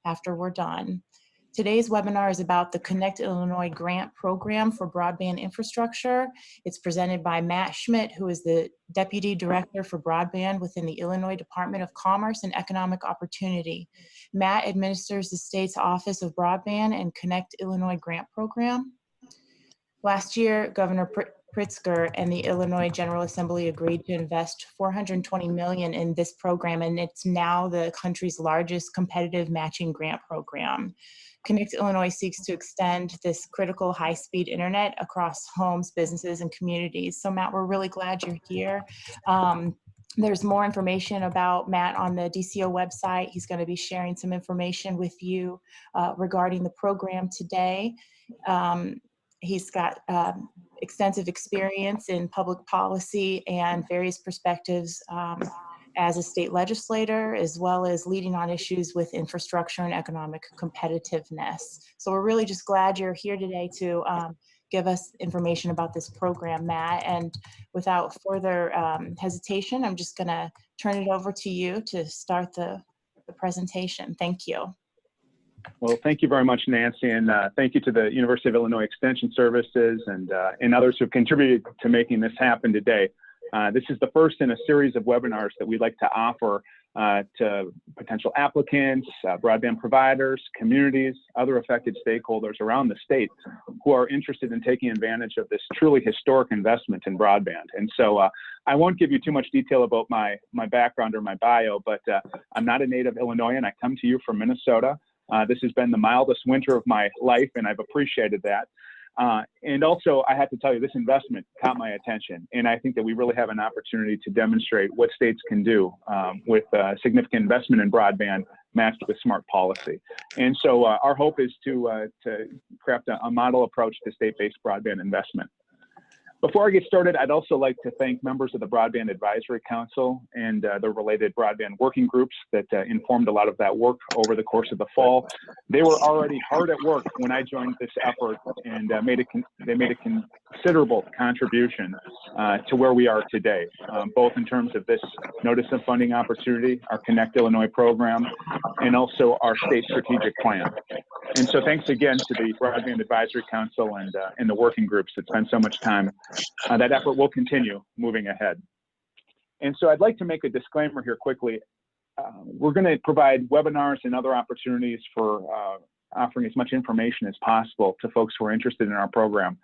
after we're done. Today's webinar is about the Connect Illinois Grant Program for Broadband Infrastructure. It's presented by Matt Schmidt, who is the Deputy Director for Broadband within the Illinois Department of Commerce and Economic Opportunity. Matt administers the state's Office of Broadband and Connect Illinois Grant Program. Last year, Governor Pritzker and the Illinois General Assembly agreed to invest $420 million in this program, and it's now the country's largest competitive matching grant program. Connect Illinois seeks to extend this critical high-speed internet across homes, businesses, and communities. So Matt, we're really glad you're here. There's more information about Matt on the DCO website. He's going to be sharing some information with you regarding the program today. He's got extensive experience in public policy and various perspectives as a state legislator, as well as leading on issues with infrastructure and economic competitiveness. So we're really just glad you're here today to give us information about this program, Matt. And without further hesitation, I'm just going to turn it over to you to start the presentation. Thank you. Well, thank you very much, Nancy, and thank you to the University of Illinois Extension Services and others who have contributed to making this happen today. This is the first in a series of webinars that we'd like to offer to potential applicants, broadband providers, communities, other affected stakeholders around the state who are interested in taking advantage of this truly historic investment in broadband. And so I won't give you too much detail about my background or my bio, but I'm not a native Illinoisan. I come to you from Minnesota. This has been the mildest winter of my life, and I've appreciated that. And also, I have to tell you, this investment caught my attention, and I think that we really have an opportunity to demonstrate what states can do with significant investment in broadband matched with smart policy. And so our hope is to craft a model approach to state-based broadband investment. Before I get started, I'd also like to thank members of the Broadband Advisory Council and the related broadband working groups that informed a lot of that work over the course of the fall. They were already hard at work when I joined this effort, and they made a considerable contribution to where we are today, both in terms of this Notice of Funding Opportunity, our Connect Illinois program, and also our state strategic plan. And so thanks again to the Broadband Advisory Council and the working groups that spend so much time. That effort will continue moving ahead. And so I'd like to make a disclaimer here quickly. We're going to provide webinars and other opportunities for offering as much information as possible to folks who are interested in our program.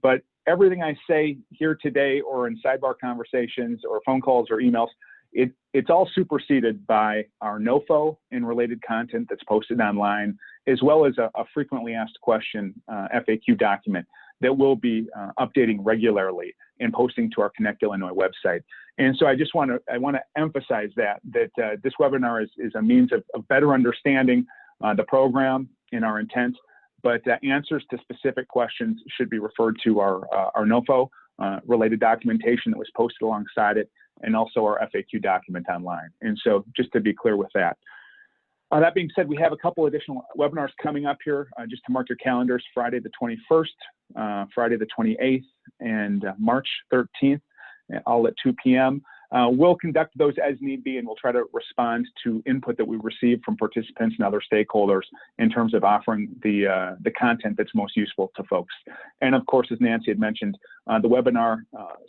But everything I say here today or in sidebar conversations or phone calls or emails, it's all superseded by our NOFO and related content that's posted online, as well as a frequently asked question FAQ document that we'll be updating regularly and posting to our Connect Illinois website. And so I want to emphasize that this webinar is a means of better understanding the program and our intent, but answers to specific questions should be referred to our NOFO related documentation that was posted alongside it, and also our FAQ document online. And so just to be clear with that. That being said, we have a couple additional webinars coming up here, just to mark your calendars: Friday the 21st, Friday the 28th, and March 13th, all at 2 p.m. We'll conduct those as need be, and we'll try to respond to input that we receive from participants and other stakeholders in terms of offering the content that's most useful to folks. And of course, as Nancy had mentioned, the webinar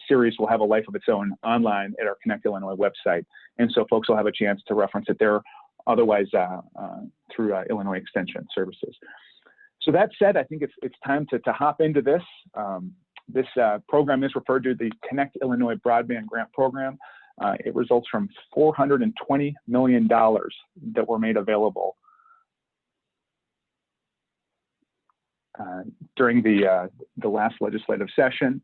series will have a life of its own online at our Connect Illinois website. And so folks will have a chance to reference it there, otherwise through Illinois Extension Services. So that said, I think it's time to hop into this. This program is referred to the Connect Illinois Broadband Grant Program. It results from $420 million that were made available during the last legislative session.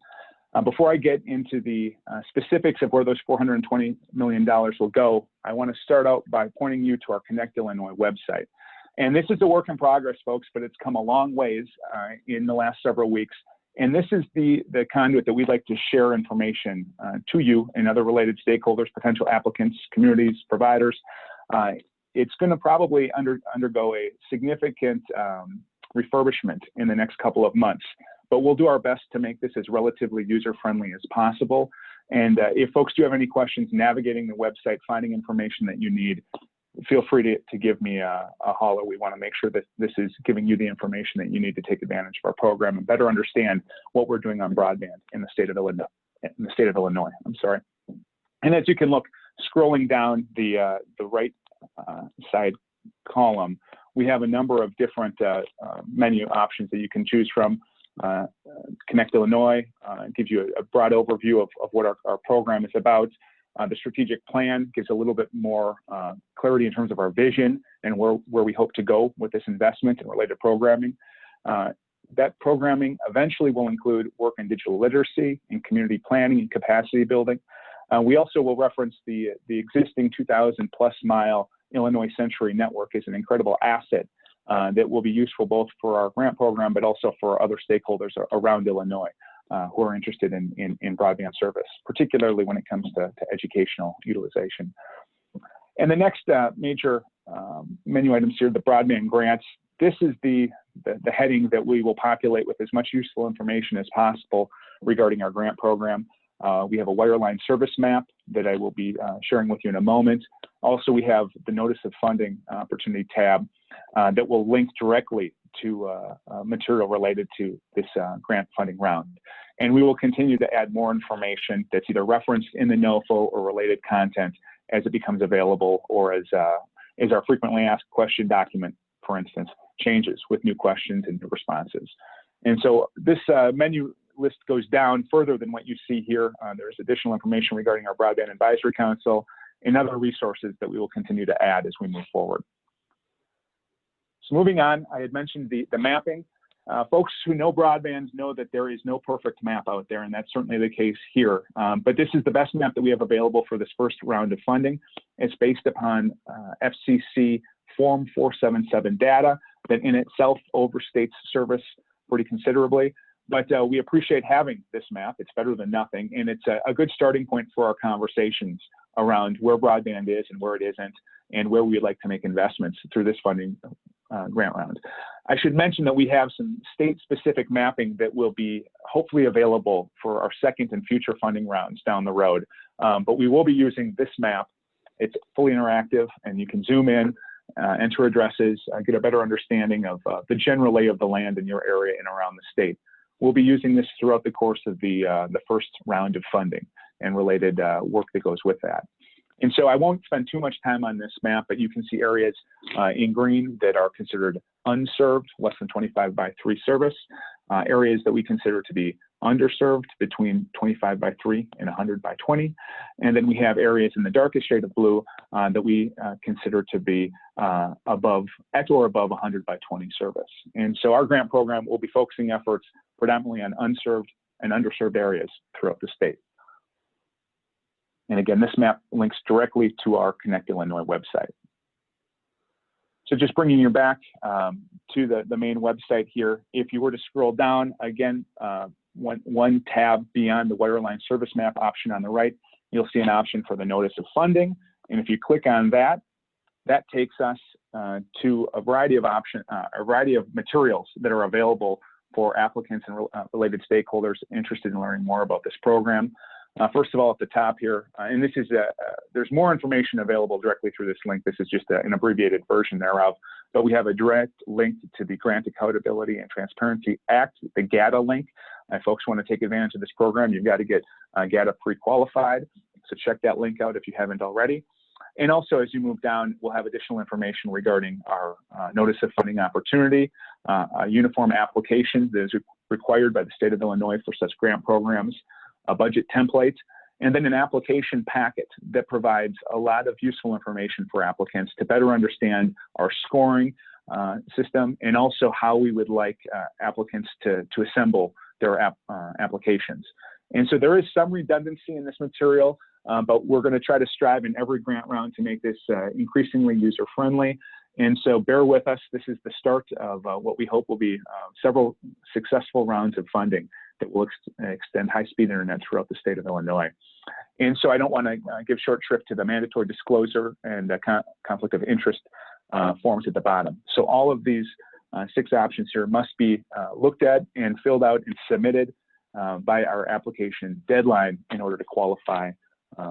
Before I get into the specifics of where those $420 million will go, I want to start out by pointing you to our Connect Illinois website. And this is a work in progress, folks, but it's come a long ways in the last several weeks. And this is the conduit that we'd like to share information to you and other related stakeholders, potential applicants, communities, providers. It's going to probably undergo a significant refurbishment in the next couple of months, but we'll do our best to make this as relatively user-friendly as possible. And if folks do have any questions navigating the website, finding information that you need, feel free to give me a holler. We want to make sure that this is giving you the information that you need to take advantage of our program and better understand what we're doing on broadband in the state of Illinois. I'm sorry. And as you can look, scrolling down the right side column, we have a number of different menu options that you can choose from. Connect Illinois gives you a broad overview of what our program is about. The strategic plan gives a little bit more clarity in terms of our vision and where we hope to go with this investment and related programming. That programming eventually will include work in digital literacy and community planning and capacity building. We also will reference the existing 2,000+ mile Illinois Century network is an incredible asset that will be useful both for our grant program, but also for other stakeholders around Illinois who are interested in broadband service, particularly when it comes to educational utilization. And the next major menu items here, the broadband grants. This is the heading that we will populate with as much useful information as possible regarding our grant program. We have a wireline service map that I will be sharing with you in a moment. Also, we have the Notice of Funding Opportunity tab that will link directly to material related to this grant funding round. And we will continue to add more information that's either referenced in the NOFO or related content as it becomes available, or as our frequently asked question document, for instance, changes with new questions and new responses. And so this menu list goes down further than what you see here. There's additional information regarding our Broadband Advisory Council and other resources that we will continue to add as we move forward. So moving on, I had mentioned the mapping. Folks who know broadband know that there is no perfect map out there, and that's certainly the case here. But this is the best map that we have available for this first round of funding. It's based upon FCC Form 477 data that in itself overstates service pretty considerably. But we appreciate having this map. It's better than nothing, and it's a good starting point for our conversations around where broadband is and where it isn't, and where we'd like to make investments through this funding grant round. I should mention that we have some state-specific mapping that will be hopefully available for our second and future funding rounds down the road. But we will be using this map. It's fully interactive, and you can zoom in, enter addresses, get a better understanding of the general lay of the land in your area and around the state. We'll be using this throughout the course of the first round of funding and related work that goes with that. And so I won't spend too much time on this map, but you can see areas in green that are considered unserved, less than 25/3 service, areas that we consider to be underserved, between 25/3 and 100/20. And then we have areas in the darkest shade of blue that we consider to be at or above 100/20 service. And so our grant program will be focusing efforts predominantly on unserved and underserved areas throughout the state. And again, this map links directly to our Connect Illinois website. So just bringing you back to the main website here, if you were to scroll down, again, one tab beyond the wireline service map option on the right, you'll see an option for the Notice of Funding. And if you click on that, that takes us to a variety of materials that are available for applicants and related stakeholders interested in learning more about this program. First of all, at the top here, and this is there's more information available directly through this link. This is just an abbreviated version thereof, but we have a direct link to the Grant Accountability and Transparency Act, the GATA link. If folks want to take advantage of this program, you've got to get GATA pre-qualified. So check that link out if you haven't already. And also, as you move down, we'll have additional information regarding our Notice of Funding Opportunity, a uniform application that is required by the state of Illinois for such grant programs, a budget template, and then an application packet that provides a lot of useful information for applicants to better understand our scoring system, and also how we would like applicants to assemble their applications. And so there is some redundancy in this material, but we're going to try to strive in every grant round to make this increasingly user-friendly. And so bear with us. This is the start of what we hope will be several successful rounds of funding that will extend high-speed internet throughout the state of Illinois. And so I don't want to give short shrift to the mandatory disclosure and conflict of interest forms at the bottom. So all of these 6 options here must be looked at and filled out and submitted by our application deadline in order to qualify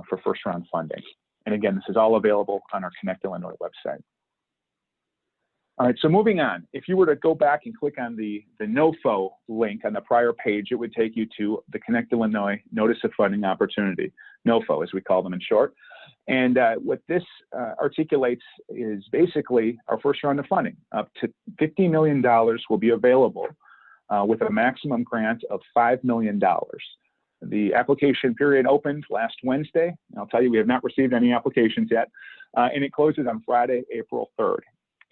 for first round funding. And again, this is all available on our Connect Illinois website. All right, so moving on, if you were to go back and click on the NOFO link on the prior page, it would take you to the Connect Illinois Notice of Funding Opportunity, NOFO as we call them in short. And what this articulates is basically our first round of funding. Up to $50 million will be available with a maximum grant of $5 million. The application period opened last Wednesday. I'll tell you, we have not received any applications yet, and it closes on Friday, April 3rd.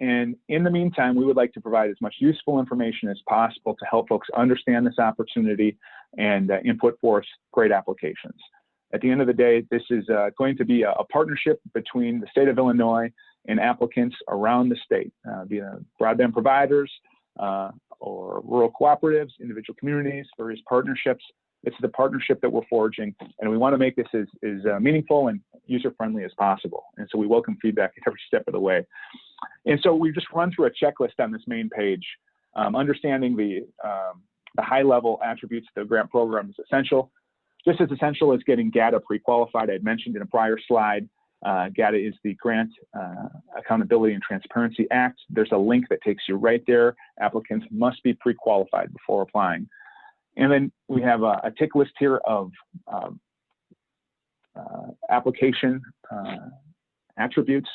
And in the meantime, we would like to provide as much useful information as possible to help folks understand this opportunity and input forth great applications. At the end of the day, this is going to be a partnership between the state of Illinois and applicants around the state, via broadband providers or rural cooperatives, individual communities, various partnerships. This is the partnership that we're forging, and we want to make this as meaningful and user-friendly as possible. And so we welcome feedback every step of the way. And so we've just run through a checklist on this main page. Understanding the high-level attributes of the grant program is essential. Just as essential as getting GATA pre-qualified. I had mentioned in a prior slide, GATA is the Grant Accountability and Transparency Act. There's a link that takes you right there. Applicants must be pre-qualified before applying. And then we have a tick list here of application attributes.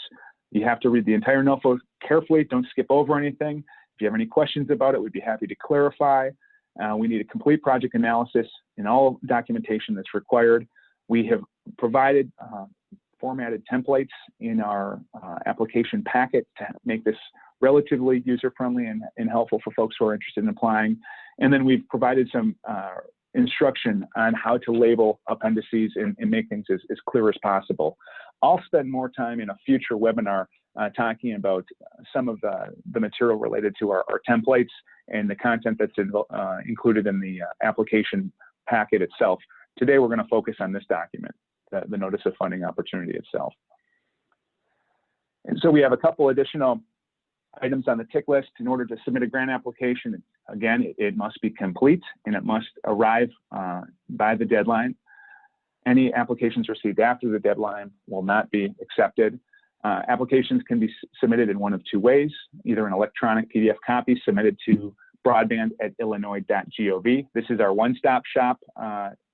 You have to read the entire NOFO carefully. Don't skip over anything. If you have any questions about it, we'd be happy to clarify. We need a complete project analysis and all documentation that's required. We have provided formatted templates in our application packet to make this relatively user-friendly and helpful for folks who are interested in applying. And then we've provided some instruction on how to label appendices and make things as clear as possible. I'll spend more time in a future webinar talking about some of the material related to our templates and the content that's included in the application packet itself. Today, we're going to focus on this document, the Notice of Funding Opportunity itself. And so we have a couple additional items on the tick list. In order to submit a grant application, again, it must be complete and it must arrive by the deadline. Any applications received after the deadline will not be accepted. Applications can be submitted in one of two ways, either an electronic PDF copy submitted to broadband@illinois.gov. This is our one-stop shop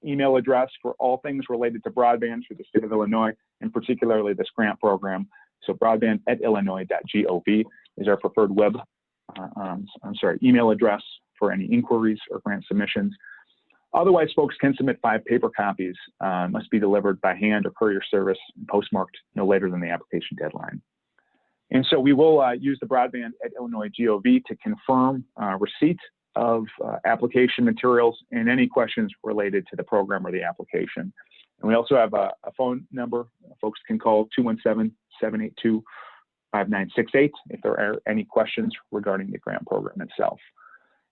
email address for all things related to broadband for the state of Illinois, and particularly this grant program. So broadband@illinois.gov is our preferred email address for any inquiries or grant submissions. Otherwise, folks can submit 5 paper copies, must be delivered by hand or courier service, and postmarked no later than the application deadline. And so we will use the broadband@illinois.gov to confirm receipt of application materials and any questions related to the program or the application. And we also have a phone number folks can call, 217-782-5968, if there are any questions regarding the grant program itself.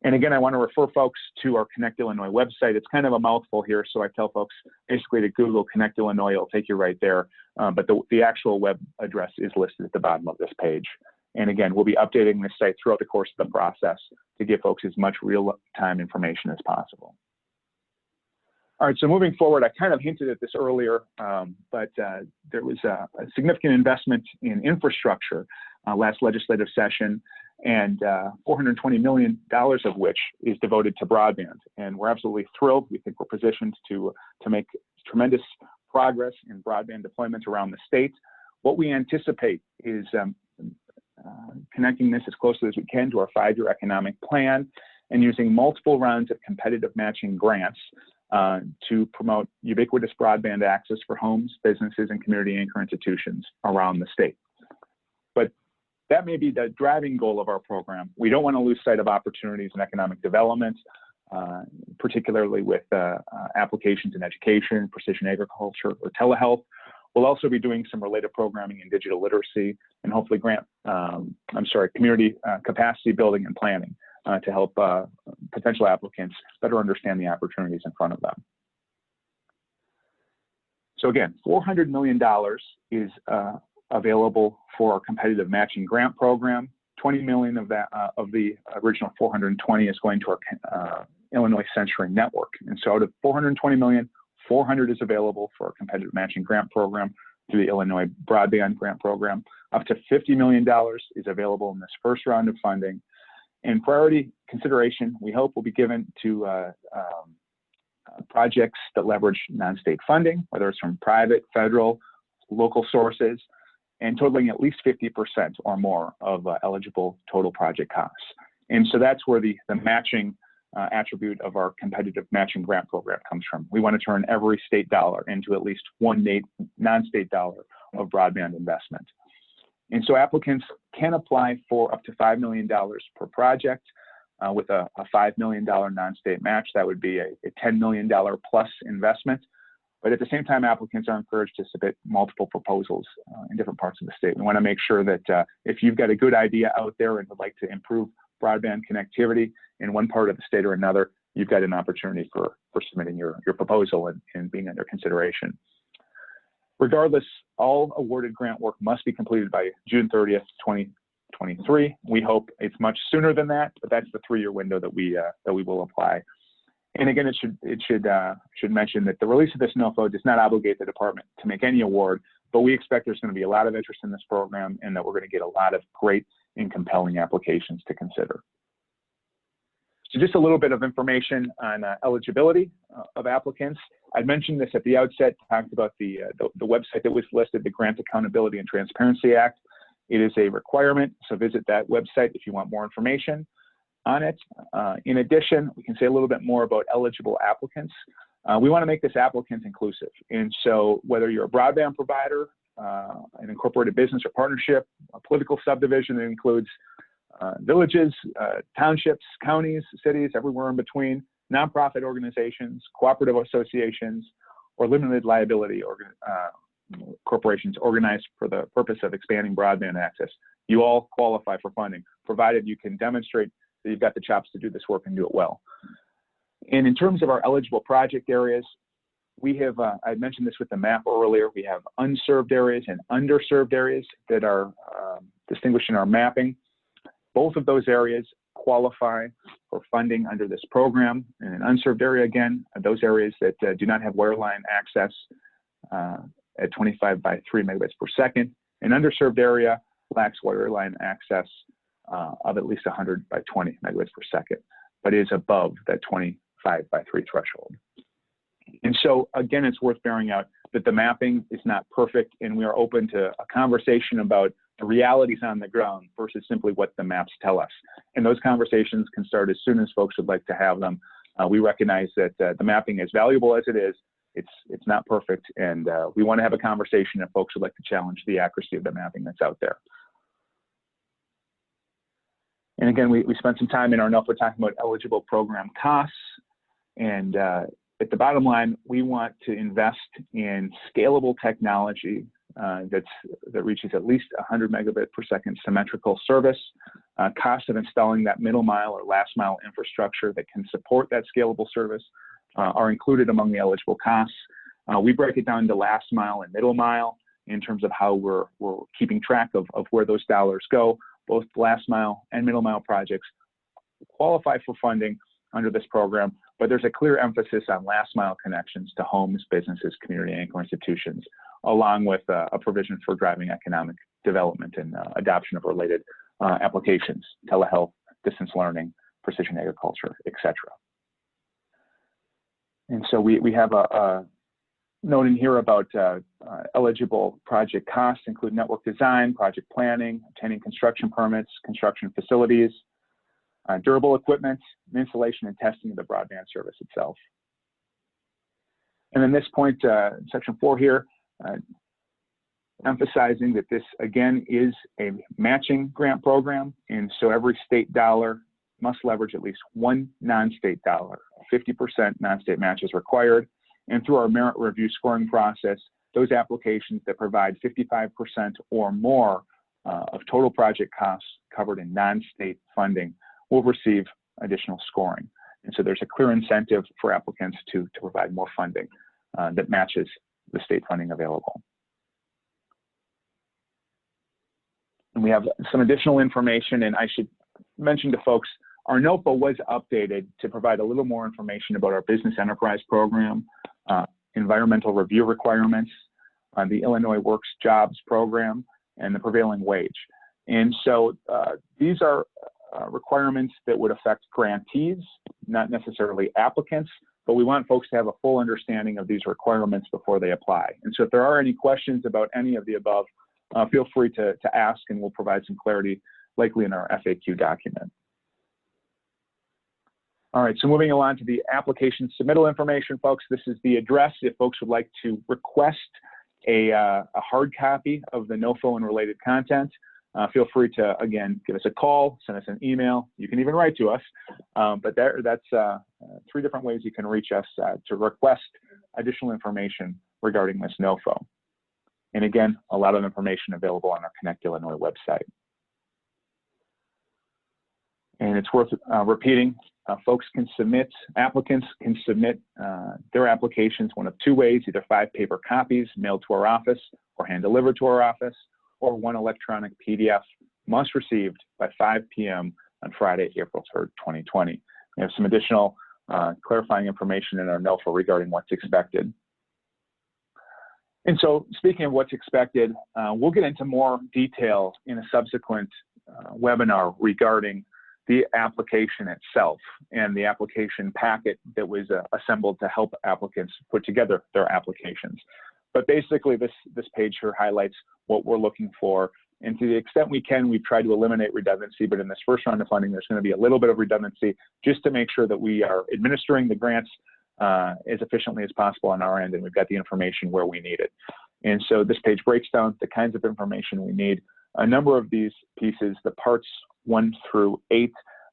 And again, I want to refer folks to our Connect Illinois website. It's kind of a mouthful here, so I tell folks basically to Google Connect Illinois, it'll take you right there. But the actual web address is listed at the bottom of this page. And again, we'll be updating this site throughout the course of the process to give folks as much real-time information as possible. All right, so moving forward, I kind of hinted at this earlier, but there was a significant investment in infrastructure last legislative session, and $420 million of which is devoted to broadband. And we're absolutely thrilled. We think we're positioned to make tremendous progress in broadband deployment around the state. What we anticipate is connecting this as closely as we can to our 5-year economic plan and using multiple rounds of competitive matching grants to promote ubiquitous broadband access for homes, businesses, and community anchor institutions around the state. But that may be the driving goal of our program. We don't want to lose sight of opportunities in economic development, particularly with applications in education, precision agriculture, or telehealth. We'll also be doing some related programming in digital literacy and hopefully community capacity building and planning to help potential applicants better understand the opportunities in front of them. So again, $400 million is available for our competitive matching grant program. 20 million of that of the original 420 is going to our Illinois Sensoring Network. And so out of 420 million, 400 is available for our competitive matching grant program. through the Illinois Broadband Grant Program. Up to $50 million is available in this first round of funding. And priority consideration, we hope, will be given to projects that leverage non-state funding, whether it's from private, federal, local sources, and totaling at least 50% or more of eligible total project costs. And so that's where the matching attribute of our competitive matching grant program comes from. We want to turn every state dollar into at least one non-state dollar of broadband investment. And so applicants can apply for up to $5 million per project with a $5 million non-state match. That would be a $10 million plus investment. But at the same time, applicants are encouraged to submit multiple proposals in different parts of the state. We want to make sure that if you've got a good idea out there and would like to improve broadband connectivity in one part of the state or another, you've got an opportunity for submitting your proposal and being under consideration. Regardless, all awarded grant work must be completed by June 30th, 2023. We hope it's much sooner than that, but that's the 3-year window that we will apply. And again, it should mention that the release of this NOFO does not obligate the department to make any award, but we expect there's going to be a lot of interest in this program and that we're going to get a lot of great and compelling applications to consider. So just a little bit of information on eligibility of applicants. I mentioned this at the outset, talked about the website that was listed, the Grant Accountability and Transparency Act. It is a requirement, so visit that website if you want more information on it. In addition, we can say a little bit more about eligible applicants. We want to make this applicant inclusive. And so whether you're a broadband provider, an incorporated business or partnership, a political subdivision that includes villages, townships, counties, cities, everywhere in between, nonprofit organizations, cooperative associations, or limited liability corporations organized for the purpose of expanding broadband access, you all qualify for funding, provided you can demonstrate that you've got the chops to do this work and do it well. And in terms of our eligible project areas, we have, I mentioned this with the map earlier, we have unserved areas and underserved areas that are distinguished in our mapping. Both of those areas qualify for funding under this program. In an unserved area, again, those areas that do not have wireline access at 25 by 3 megabits per second. An underserved area lacks wireline access of at least 100 by 20 megabits per second, but is above that 25 by 3 threshold. And so, again, it's worth bearing out that the mapping is not perfect, and we are open to a conversation about the realities on the ground versus simply what the maps tell us. And those conversations can start as soon as folks would like to have them. We recognize that the mapping is valuable as it is. It's not perfect, and we want to have a conversation if folks would like to challenge the accuracy of the mapping that's out there. And again, we spent some time in our note for talking about eligible program costs. And at the bottom line, we want to invest in scalable technology that reaches at least 100 megabit per second symmetrical service. Costs of installing that middle mile or last mile infrastructure that can support that scalable service are included among the eligible costs. We break it down to last mile and middle mile in terms of how we're keeping track of where those dollars go. Both last mile and middle mile projects qualify for funding under this program, but there's a clear emphasis on last mile connections to homes, businesses, community anchor institutions, along with a provision for driving economic development and adoption of related applications, telehealth, distance learning, precision agriculture, etc. And so we have a note in here about eligible project costs include network design, project planning, obtaining construction permits, construction facilities, durable equipment, and installation and testing of the broadband service itself. And then this point, section 4 here, emphasizing that this again is a matching grant program, and so every state dollar must leverage at least one non-state dollar. 50% non-state match is required. And through our merit review scoring process, those applications that provide 55% or more of total project costs covered in non-state funding will receive additional scoring. And so there's a clear incentive for applicants to provide more funding that matches the state funding available. And we have some additional information, and I should mention to folks, our NOPA was updated to provide a little more information about our business enterprise program, environmental review requirements, on the Illinois Works Jobs Program and the prevailing wage. And so these are requirements that would affect grantees, not necessarily applicants, but we want folks to have a full understanding of these requirements before they apply. And so if there are any questions about any of the above, feel free to ask, and we'll provide some clarity, likely in our FAQ document. All right, so moving along to the application submittal information, folks. This is the address if folks would like to request a hard copy of the NOFO and related content. Feel free to, again, give us a call, send us an email. You can even write to us. But that's 3 different ways you can reach us to request additional information regarding this NOFO. And again, a lot of information available on our Connect Illinois website. And it's worth repeating, applicants can submit their applications one of 2 ways, either 5 paper copies mailed to our office or hand delivered to our office, or 1 electronic PDF must received by 5 p.m. on Friday, April 3rd, 2020. We have some additional clarifying information in our NOFO regarding what's expected. And so speaking of what's expected, we'll get into more detail in a subsequent webinar regarding the application itself and the application packet that was assembled to help applicants put together their applications. But basically, this page here highlights what we're looking for. And to the extent we can, we've tried to eliminate redundancy, but in this first round of funding, there's going to be a little bit of redundancy just to make sure that we are administering the grants as efficiently as possible on our end, and we've got the information where we need it. And so this page breaks down the kinds of information we need. A number of these pieces, the parts 1 through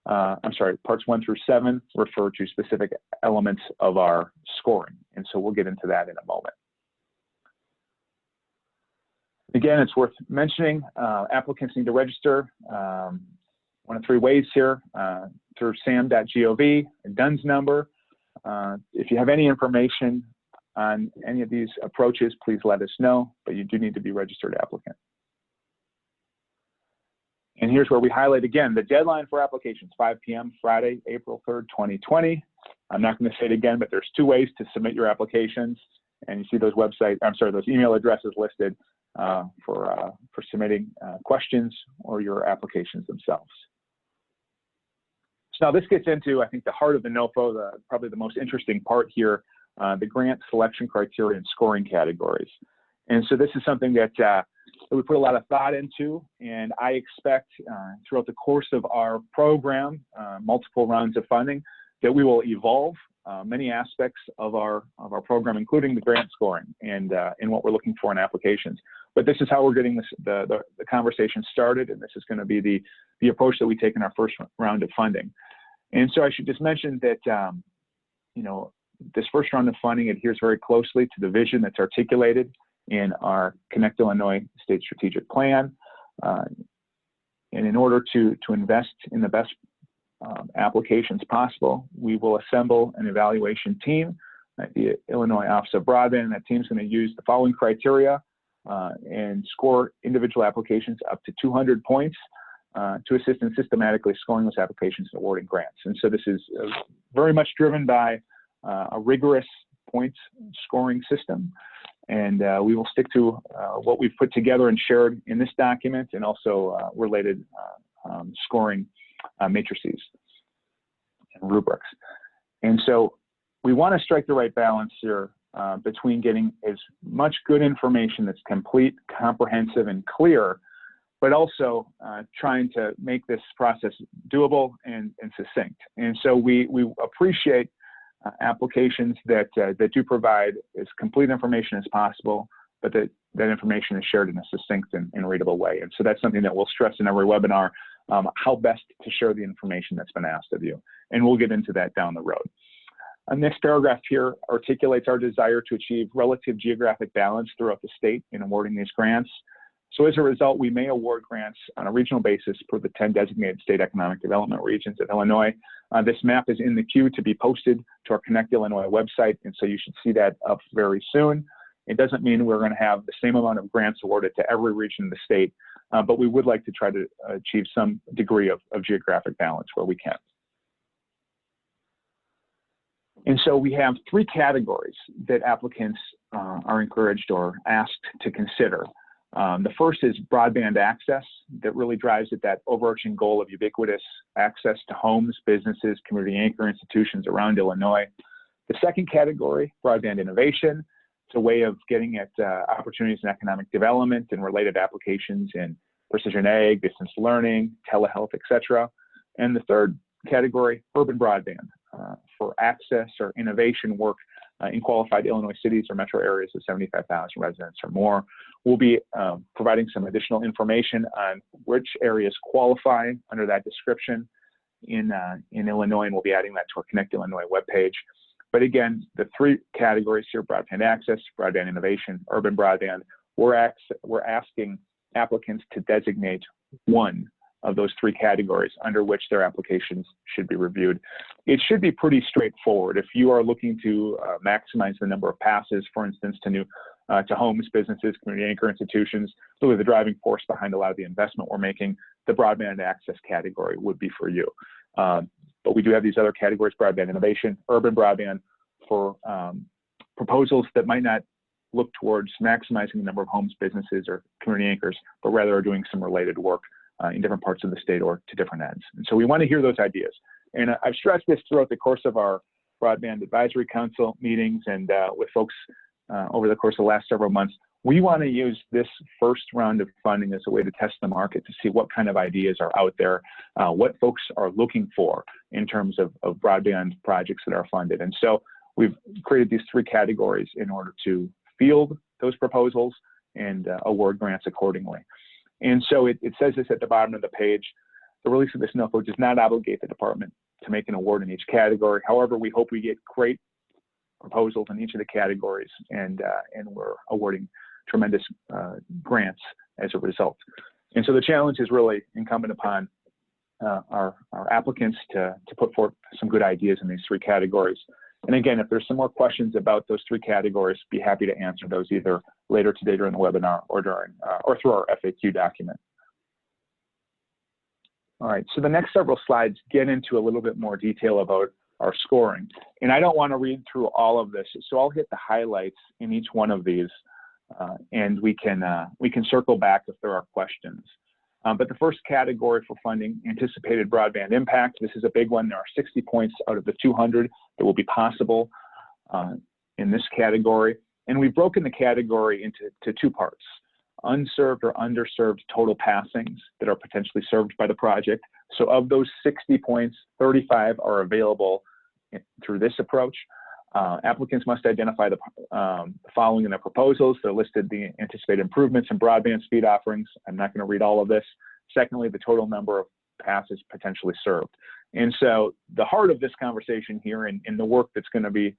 7 refer to specific elements of our scoring. And so we'll get into that in a moment. Again, it's worth mentioning, applicants need to register one of 3 ways here, through sam.gov, a DUNS number. If you have any information on any of these approaches, please let us know, but you do need to be registered applicant. And here's where we highlight again the deadline for applications, 5 p.m. Friday, April 3rd, 2020. I'm not going to say it again, but there's 2 ways to submit your applications, and you see those those email addresses listed for submitting questions or your applications themselves. So now this gets into, I think, the heart of the NOFO, probably the most interesting part here, the grant selection criteria and scoring categories. And so this is something that we put a lot of thought into, and I expect throughout the course of our program, multiple rounds of funding, that we will evolve many aspects of our program, including the grant scoring and what we're looking for in applications. But this is how we're getting the conversation started, and this is going to be the approach that we take in our first round of funding. And so I should just mention that this first round of funding adheres very closely to the vision that's articulated in our Connect Illinois State Strategic Plan. And in order to invest in the best applications possible, we will assemble an evaluation team at the Illinois Office of Broadband. And that team's going to use the following criteria and score individual applications up to 200 points to assist in systematically scoring those applications and awarding grants. And so this is very much driven by a rigorous points scoring system. And we will stick to what we've put together and shared in this document, and also related scoring matrices and rubrics. And so we want to strike the right balance here between getting as much good information that's complete, comprehensive, and clear, but also trying to make this process doable and succinct. And so we appreciate applications that do provide as complete information as possible, but that information is shared in a succinct and readable way. And so that's something that we'll stress in every webinar, how best to share the information that's been asked of you. And we'll get into that down the road. The next paragraph here articulates our desire to achieve relative geographic balance throughout the state in awarding these grants. So as a result, we may award grants on a regional basis for the 10 designated state economic development regions of Illinois. This map is in the queue to be posted to our Connect Illinois website, and so you should see that up very soon. It doesn't mean we're going to have the same amount of grants awarded to every region of the state, but we would like to try to achieve some degree of geographic balance where we can. And so we have three categories that applicants are encouraged or asked to consider. The first is broadband access, that really drives at that overarching goal of ubiquitous access to homes, businesses, community anchor institutions around Illinois. The second category, broadband innovation. It's a way of getting at opportunities in economic development and related applications in precision ag, distance learning, telehealth, etc. And the third category, urban broadband, for access or innovation work in qualified Illinois cities or metro areas of 75,000 residents or more. We'll be providing some additional information on which areas qualify under that description in Illinois, and we'll be adding that to our Connect Illinois webpage. But again, the three categories here, broadband access, broadband innovation, urban broadband, we're asking applicants to designate one of those three categories under which their applications should be reviewed. It should be pretty straightforward. If you are looking to maximize the number of passes, for instance, to homes, businesses, community anchor institutions, really the driving force behind a lot of the investment we're making, the broadband access category would be for you. But we do have these other categories, broadband innovation, urban broadband, for proposals that might not look towards maximizing the number of homes, businesses, or community anchors, but rather are doing some related work in different parts of the state or to different ends. And so we want to hear those ideas. And I've stressed this throughout the course of our Broadband Advisory Council meetings and with folks over the course of the last several months. We want to use this first round of funding as a way to test the market to see what kind of ideas are out there, what folks are looking for in terms of broadband projects that are funded. And so we've created these three categories in order to field those proposals and award grants accordingly. And so it says this at the bottom of the page: the release of this NOFO does not obligate the department to make an award in each category. However, we hope we get great proposals in each of the categories, and we're awarding tremendous grants as a result. And so the challenge is really incumbent upon our applicants to put forth some good ideas in these three categories. And again, if there's some more questions about those three categories, be happy to answer those either later today during the webinar or through our FAQ document. All right, so the next several slides get into a little bit more detail about our scoring. And I don't want to read through all of this, so I'll hit the highlights in each one of these, and we can circle back if there are questions. But the first category for funding, anticipated broadband impact. This is a big one. There are 60 points out of the 200 that will be possible in this category. And we've broken the category into two parts: unserved or underserved total passings that are potentially served by the project. So of those 60 points, 35 are available through this approach. Applicants must identify the following in their proposals. They're listed the anticipated improvements in broadband speed offerings. I'm not going to read all of this. Secondly, the total number of passes potentially served. And so the heart of this conversation here and the work that's going to be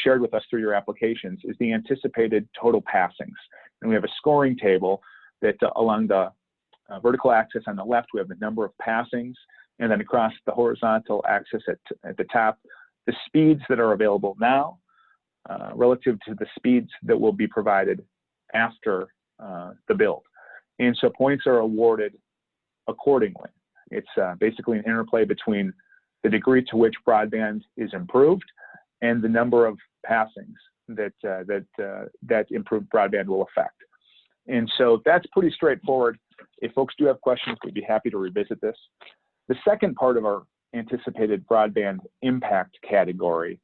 shared with us through your applications is the anticipated total passings. And we have a scoring table that along the vertical axis on the left, we have the number of passings, and then across the horizontal axis at the top, the speeds that are available now relative to the speeds that will be provided after the build. And so points are awarded accordingly. It's basically an interplay between the degree to which broadband is improved and the number of passings that improved broadband will affect. And so that's pretty straightforward. If folks do have questions, we'd be happy to revisit this. The second part of our anticipated broadband impact category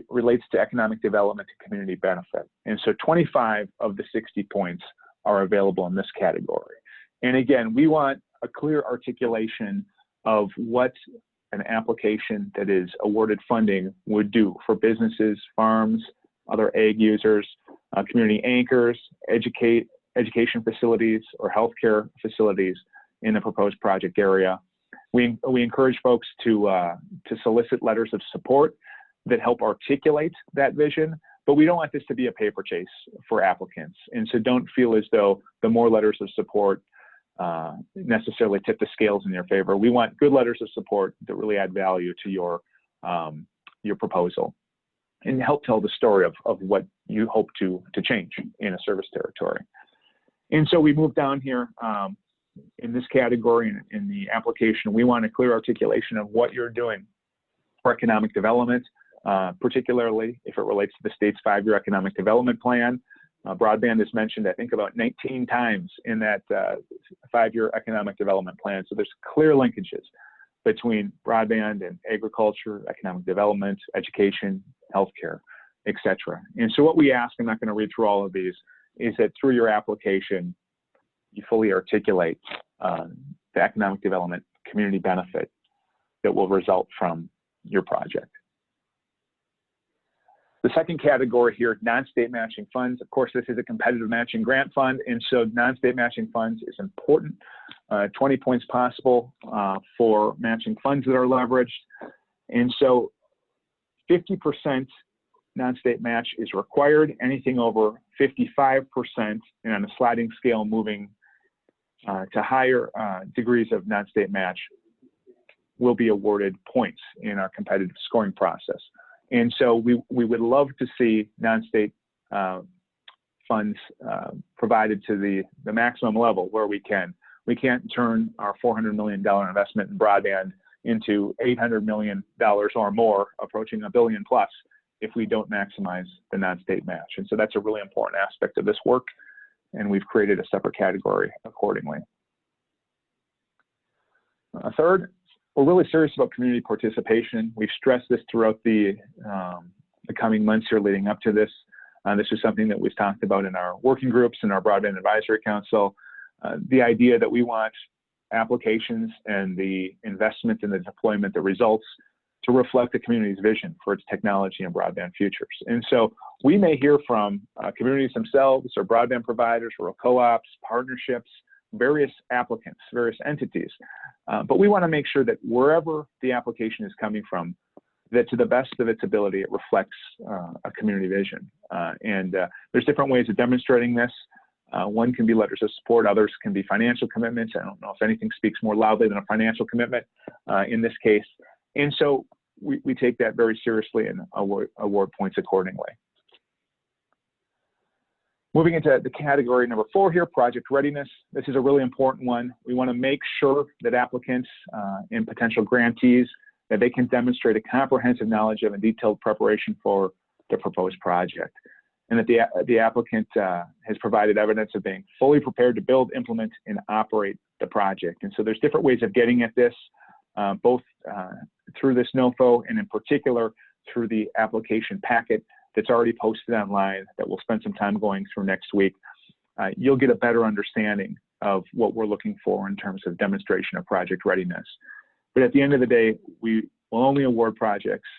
relates to economic development and community benefit. And so 25 of the 60 points are available in this category. And again, we want a clear articulation of what an application that is awarded funding would do for businesses, farms, other ag users, community anchors, education facilities, or healthcare facilities in the proposed project area. We encourage folks to solicit letters of support that help articulate that vision, but we don't want this to be a paper chase for applicants. And so don't feel as though the more letters of support necessarily tip the scales in your favor. We want good letters of support that really add value to your proposal and help tell the story of what you hope to change in a service territory. And so we move down here in this category in the application. We want a clear articulation of what you're doing for economic development particularly if it relates to the state's 5-year economic development plan. Broadband is mentioned, I think, about 19 times in that 5-year economic development plan. So there's clear linkages between broadband and agriculture, economic development, education, healthcare, etc. And so what we ask, I'm not going to read through all of these, is that through your application, you fully articulate the economic development community benefit that will result from your project. The second category here, non-state matching funds. Of course, this is a competitive matching grant fund, and so non-state matching funds is important. 20 points possible for matching funds that are leveraged. And so 50% non-state match is required. Anything over 55%, and on a sliding scale moving to higher degrees of non-state match, will be awarded points in our competitive scoring process. And so we would love to see non-state funds provided to the maximum level where we can. We can't turn our $400 million investment in broadband into $800 million or more, approaching $1 billion plus, if we don't maximize the non-state match. And so that's a really important aspect of this work, and we've created a separate category accordingly. Third, we're really serious about community participation. We've stressed this throughout the coming months here leading up to this. This is something that we've talked about in our working groups and our Broadband Advisory Council. The idea that we want applications and the investment and the deployment, the results, to reflect the community's vision for its technology and broadband futures. And so we may hear from communities themselves, or broadband providers, rural co-ops, partnerships, various applicants, various entities. But we want to make sure that wherever the application is coming from, that to the best of its ability, it reflects a community vision. And there's different ways of demonstrating this. One can be letters of support, others can be financial commitments. I don't know if anything speaks more loudly than a financial commitment in this case. And so we take that very seriously and award points accordingly. Moving into the category number 4 here, project readiness. This is a really important one. We want to make sure that applicants and potential grantees, that they can demonstrate a comprehensive knowledge of and detailed preparation for the proposed project, and that the applicant has provided evidence of being fully prepared to build, implement, and operate the project. And so there's different ways of getting at this, both through this NOFO and in particular through the application packet that's already posted online that we'll spend some time going through next week. You'll get a better understanding of what we're looking for in terms of demonstration of project readiness. But at the end of the day, we will only award projects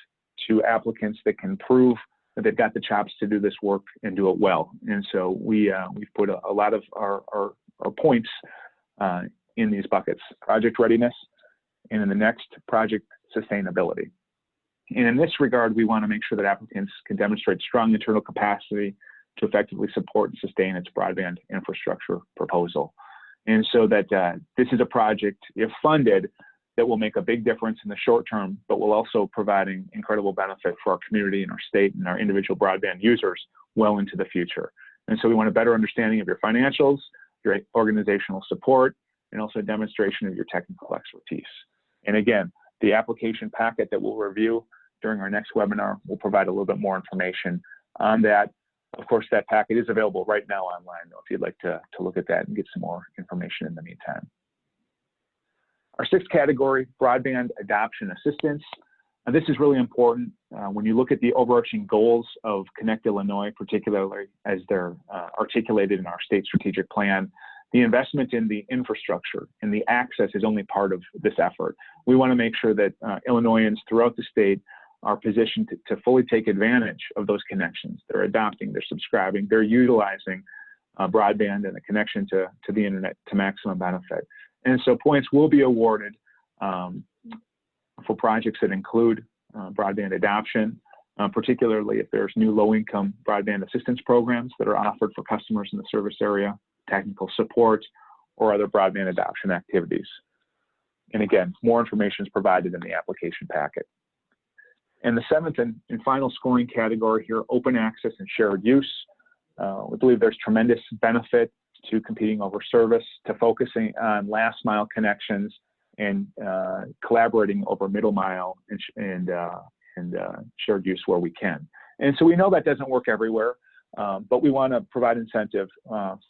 to applicants that can prove that they've got the chops to do this work and do it well. And so we've put a lot of our points in these buckets: project readiness, and in the next, project sustainability. And in this regard, we want to make sure that applicants can demonstrate strong internal capacity to effectively support and sustain its broadband infrastructure proposal. And so that this is a project, if funded, that will make a big difference in the short term, but will also providing incredible benefit for our community and our state and our individual broadband users well into the future. And so we want a better understanding of your financials, your organizational support, and also a demonstration of your technical expertise. And again, the application packet that we'll review during our next webinar will provide a little bit more information on that. Of course, that packet is available right now online, though, if you'd like to look at that and get some more information in the meantime. Our 6th category, broadband adoption assistance. This is really important when you look at the overarching goals of Connect Illinois, particularly as they're articulated in our state strategic plan. The investment in the infrastructure and the access is only part of this effort. We want to make sure that Illinoisans throughout the state are positioned to fully take advantage of those connections. They're adopting, they're subscribing, they're utilizing broadband and a connection to the internet to maximum benefit. And so points will be awarded for projects that include broadband adoption, particularly if there's new low-income broadband assistance programs that are offered for customers in the service area, technical support, or other broadband adoption activities. And again, more information is provided in the application packet. And the 7th and final scoring category here, open access and shared use. We believe there's tremendous benefit to competing over service, to focusing on last mile connections, and collaborating over middle mile and and shared use where we can. And so we know that doesn't work everywhere, but we want to provide incentive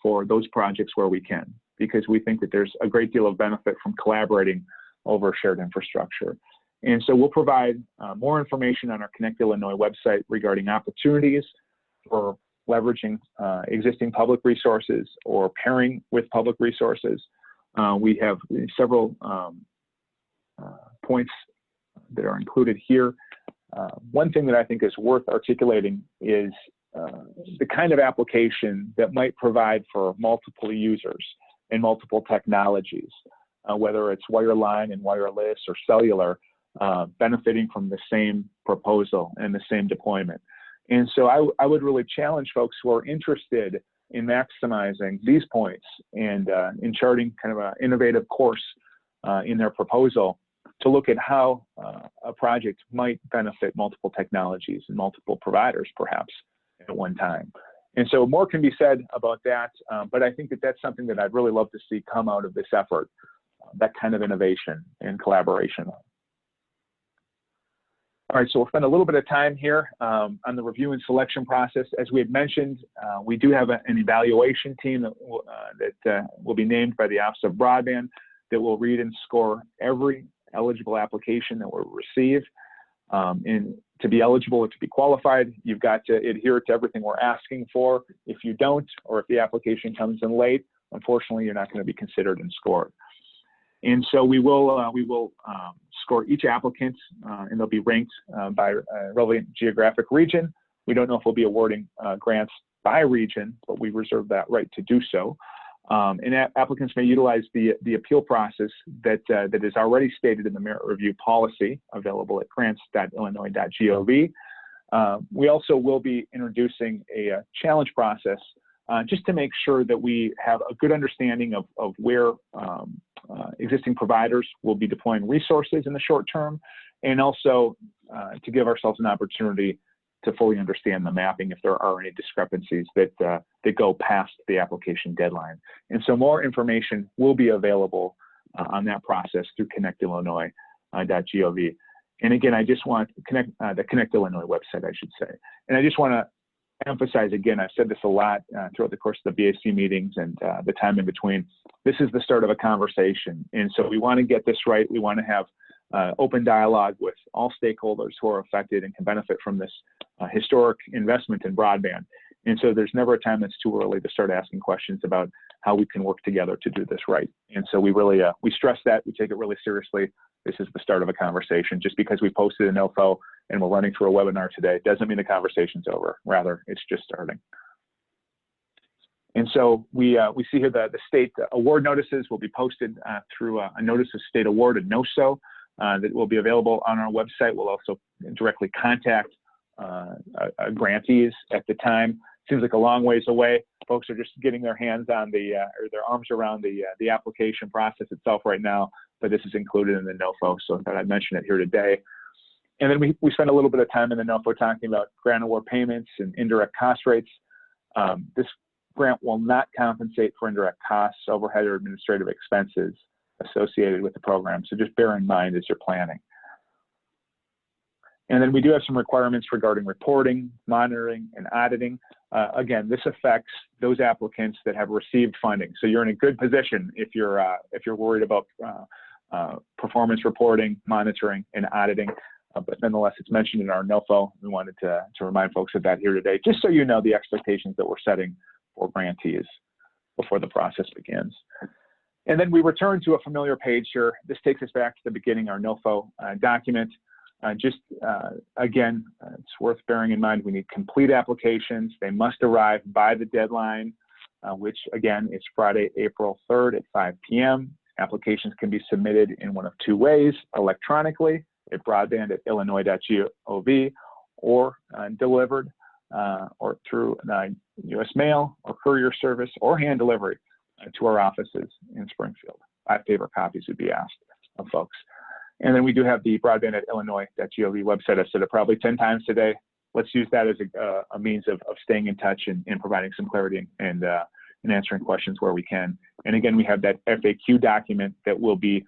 for those projects where we can, because we think that there's a great deal of benefit from collaborating over shared infrastructure. And so we'll provide more information on our Connect Illinois website regarding opportunities for leveraging existing public resources or pairing with public resources. We have several points that are included here. One thing that I think is worth articulating is the kind of application that might provide for multiple users and multiple technologies, whether it's wireline and wireless or cellular, benefiting from the same proposal and the same deployment. And so I would really challenge folks who are interested in maximizing these points and in charting kind of an innovative course in their proposal to look at how a project might benefit multiple technologies and multiple providers perhaps at one time. And so more can be said about that, but I think that that's something that I'd really love to see come out of this effort, that kind of innovation and collaboration. All right, so we'll spend a little bit of time here on the review and selection process. As we had mentioned, we do have an evaluation team that will be named by the Office of Broadband that will read and score every eligible application that we'll receive. And to be eligible or to be qualified, you've got to adhere to everything we're asking for. If you don't, or if the application comes in late, unfortunately, you're not going to be considered and scored. And so we will score each applicant, and they'll be ranked by relevant geographic region. We don't know if we'll be awarding grants by region, but we reserve that right to do so. And applicants may utilize the appeal process that is already stated in the merit review policy available at grants.illinois.gov. We also will be introducing a challenge process just to make sure that we have a good understanding of where existing providers will be deploying resources in the short term, and also to give ourselves an opportunity to fully understand the mapping if there are any discrepancies that go past the application deadline. And so more information will be available on that process through connectillinois.gov. And again, I just want the Connect Illinois website, I should say. And I just want to emphasize again, I've said this a lot throughout the course of the BAC meetings and the time in between, this is the start of a conversation. And so we want to get this right. We want to have open dialogue with all stakeholders who are affected and can benefit from this historic investment in broadband. And so there's never a time that's too early to start asking questions about how we can work together to do this right. And so we really, we stress that, we take it really seriously. This is the start of a conversation. Just because we posted an OFO and we're running through a webinar today doesn't mean the conversation's over. Rather, it's just starting. And so we see here the state award notices will be posted through a notice of state award, a NOSO, that will be available on our website. We'll also directly contact grantees at the time. Seems like a long ways away. Folks are just getting their hands on or their arms around the application process itself right now, but this is included in the NOFO, so I thought I'd mention it here today. And then we spend a little bit of time in the NOFO talking about grant award payments and indirect cost rates. This grant will not compensate for indirect costs, overhead, or administrative expenses associated with the program, so just bear in mind as you're planning. And then we do have some requirements regarding reporting, monitoring, and auditing. Again, this affects those applicants that have received funding. So you're in a good position if you're worried about performance reporting, monitoring, and auditing. But nonetheless, it's mentioned in our NOFO. We wanted to remind folks of that here today, just so you know the expectations that we're setting for grantees before the process begins. And then we return to a familiar page here. This takes us back to the beginning, our NOFO document. Again, it's worth bearing in mind we need complete applications. They must arrive by the deadline, which again is Friday, April 3rd at 5 p.m. Applications can be submitted in one of two ways: electronically at broadband@illinois.gov, or delivered or through U.S. mail or courier service or hand delivery to our offices in Springfield. 5 paper copies would be asked of folks. And then we do have the broadband@illinois.gov website. I've said it probably 10 times today. Let's use that as a means of staying in touch and providing some clarity and answering questions where we can. And again, we have that FAQ document that will be